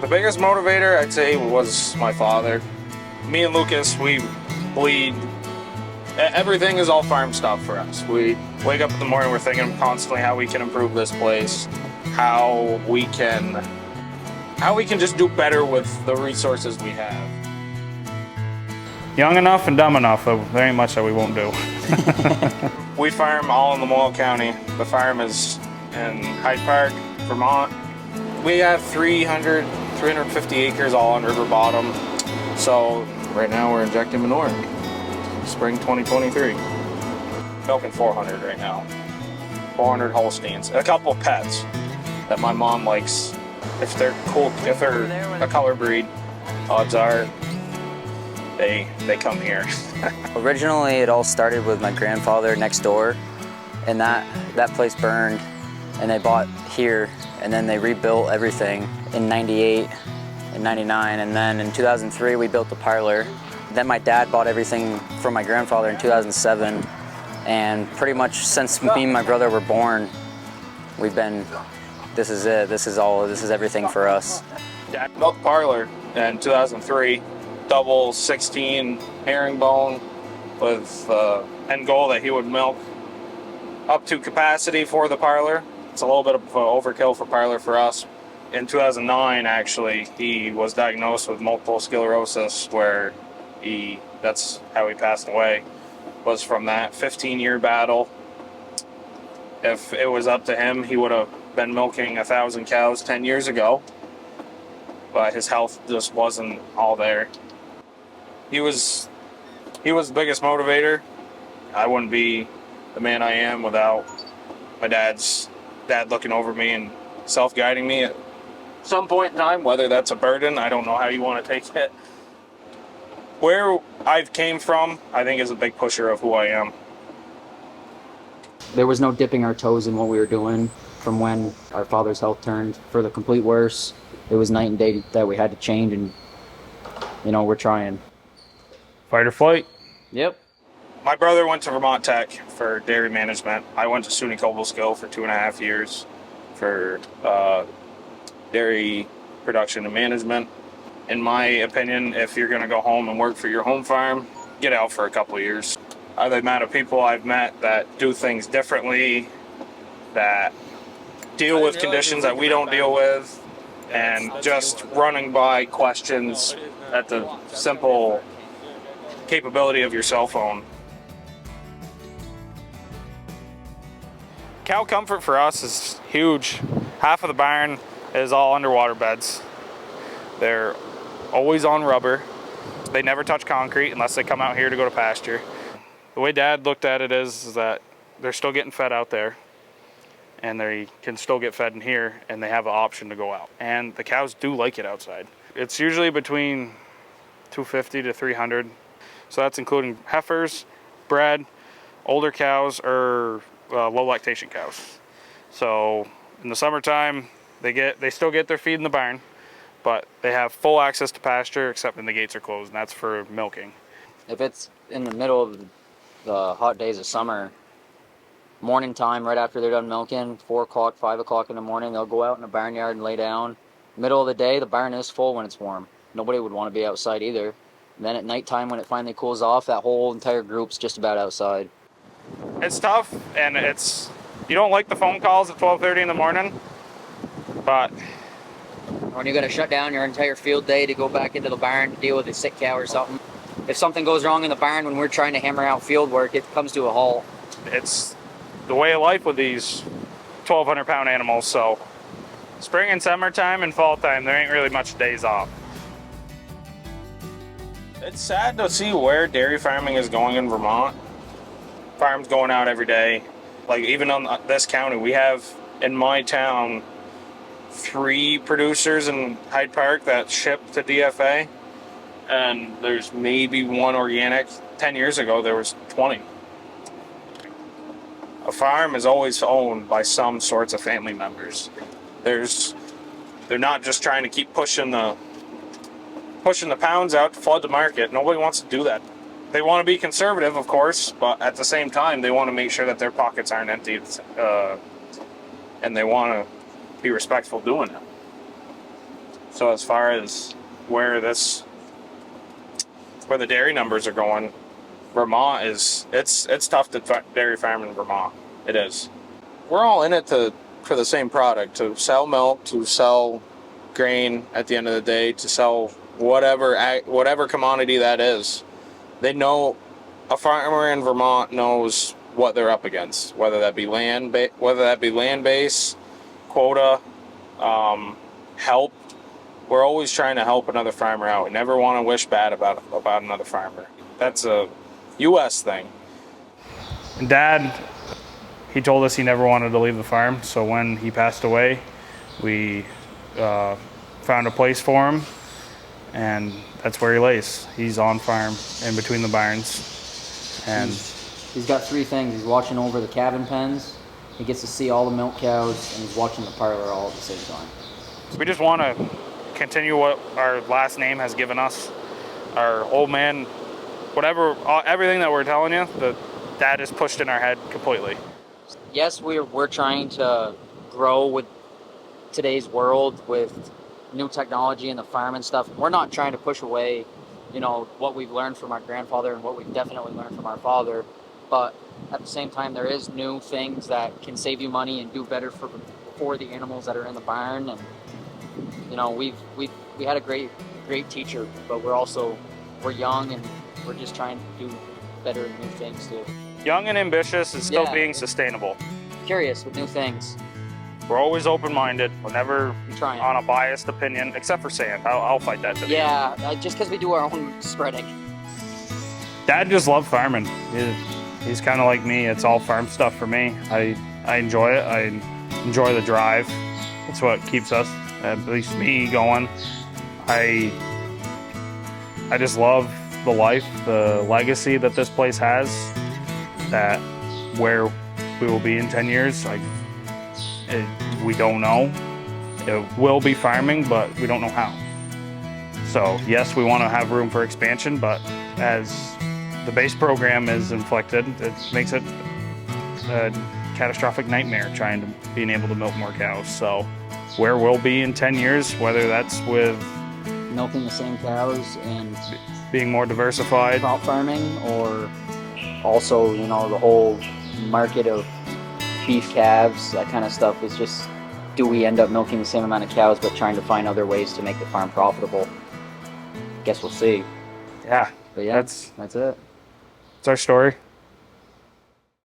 The biggest motivator, I'd say, was my father. Me and Lucas, we bleed. Everything is all farm stuff for us. We wake up in the morning, we're thinking constantly how we can improve this place, how we can just do better with the resources we have. Young enough and dumb enough, but there ain't much that we won't do. We farm all in Lamoille County. The farm is in Hyde Park, Vermont. We have 350 acres all on river bottom. So right now we're injecting manure. Spring 2023. Milking 400 right now. 400 Holsteins. A couple of pets that my mom likes. If they're cool, if they're a color breed, odds are they come here. Originally, it all started with my grandfather next door, and that place burned, and they bought here, and then they rebuilt everything in '98 and '99, and then in 2003 we built the parlor. Then my dad bought everything from my grandfather in 2007, and pretty much since me and my brother were born, we've been, this is it, this is everything for us. Dad built the parlor in 2003, double 16 herringbone with end goal that he would milk up to capacity for the parlor. It's a little bit of overkill for parlor for us. In 2009, actually, he was diagnosed with multiple sclerosis, where that's how he passed away, was from that 15-year battle. If it was up to him, he would have been milking 1,000 cows 10 years ago, but his health just wasn't all there. He was the biggest motivator. I wouldn't be the man I am without my dad looking over me and self-guiding me at some point in time, whether that's a burden, I don't know how you want to take it. Where I've came from, I think, is a big pusher of who I am. There was no dipping our toes in what we were doing from when our father's health turned for the complete worse. It was night and day that we had to change, and we're trying. Fight or flight. Yep. My brother went to Vermont Tech for dairy management. I went to SUNY Cobleskill for 2.5 years for dairy production and management. In my opinion, if you're going to go home and work for your home farm, get out for a couple of years. The amount of people I've met that do things differently, that deal with conditions that we don't deal with, and just running by questions at the simple capability of your cell phone. Cow comfort for us is huge. Half of the barn is all underwater beds. They're always on rubber. They never touch concrete unless they come out here to go to pasture. The way Dad looked at it is that they're still getting fed out there, and they can still get fed in here, and they have an option to go out. And the cows do like it outside. It's usually between 250 to 300. So that's including heifers, bred, older cows, or low lactation cows. So in the summertime, they still get their feed in the barn, but they have full access to pasture except when the gates are closed, and that's for milking. If it's in the middle of the hot days of summer, morning time, right after they're done milking, 4 o'clock, 5 o'clock in the morning, they'll go out in the barnyard and lay down. Middle of the day, the barn is full when it's warm. Nobody would want to be outside either. And then at nighttime, when it finally cools off, that whole entire group's just about outside. It's tough, and you don't like the phone calls at 12:30 in the morning, but When you're going to shut down your entire field day to go back into the barn to deal with a sick cow or something. If something goes wrong in the barn when we're trying to hammer out field work, it comes to a halt. it's the way of life with these 1,200-pound animals. So spring and summertime and fall time, there ain't really much days off. It's sad to see where dairy farming is going in Vermont. Farms going out every day. Like, even on this county, we have, in my town, 3 producers in Hyde Park that ship to DFA, and there's maybe 1 organic. 10 years ago, there was 20. A farm is always owned by some sorts of family members. They're not just trying to keep pushing the pounds out to flood the market. Nobody wants to do that. They want to be conservative, of course, but at the same time, they want to make sure that their pockets aren't emptied, and they want to be respectful doing it. So as far as where the dairy numbers are going, Vermont it's tough to dairy farm in Vermont. It is. We're all in it for the same product, to sell milk, to sell grain at the end of the day, to sell whatever commodity that is. They know, a farmer in Vermont knows what they're up against, whether that be land base, quota, help. We're always trying to help another farmer out. We never want to wish bad about another farmer. That's a U.S. thing. And Dad, he told us he never wanted to leave the farm. So when he passed away, we found a place for him, and that's where he lays. He's on farm in between the barns. And he's got three things. He's watching over the cabin pens, he gets to see all the milk cows, and he's watching the parlor all at the same time. we just want to continue what our last name has given us. Our old man, everything that we're telling you, that is pushed in our head completely. Yes, we're trying to grow with today's world, with new technology in the farm and stuff. We're not trying to push away, what we've learned from our grandfather and what we've definitely learned from our father. But at the same time, there is new things that can save you money and do better for the animals that are in the barn. And we had a great teacher, but we're young and we're just trying to do better new things too. Young and ambitious is still being sustainable. Curious with new things. We're always open-minded. We're never trying on a biased opinion, except for sand. I'll fight that today. Yeah, just because we do our own spreading. Dad just loved farming. He's kind of like me. It's all farm stuff for me. I enjoy it. I enjoy the drive. It's what keeps us, at least me, going. I just love the life, the legacy that this place has, that where we will be in 10 years, we don't know. It will be farming, but we don't know how. So yes, we want to have room for expansion, but as the base program is inflicted, it makes it a catastrophic nightmare being able to milk more cows. So where we'll be in 10 years, whether that's with milking the same cows and being more diversified, crop farming, or also, the whole market of beef calves, that kind of stuff, is just, do we end up milking the same amount of cows but trying to find other ways to make the farm profitable? Guess we'll see. Yeah, But yeah, that's it. It's our story.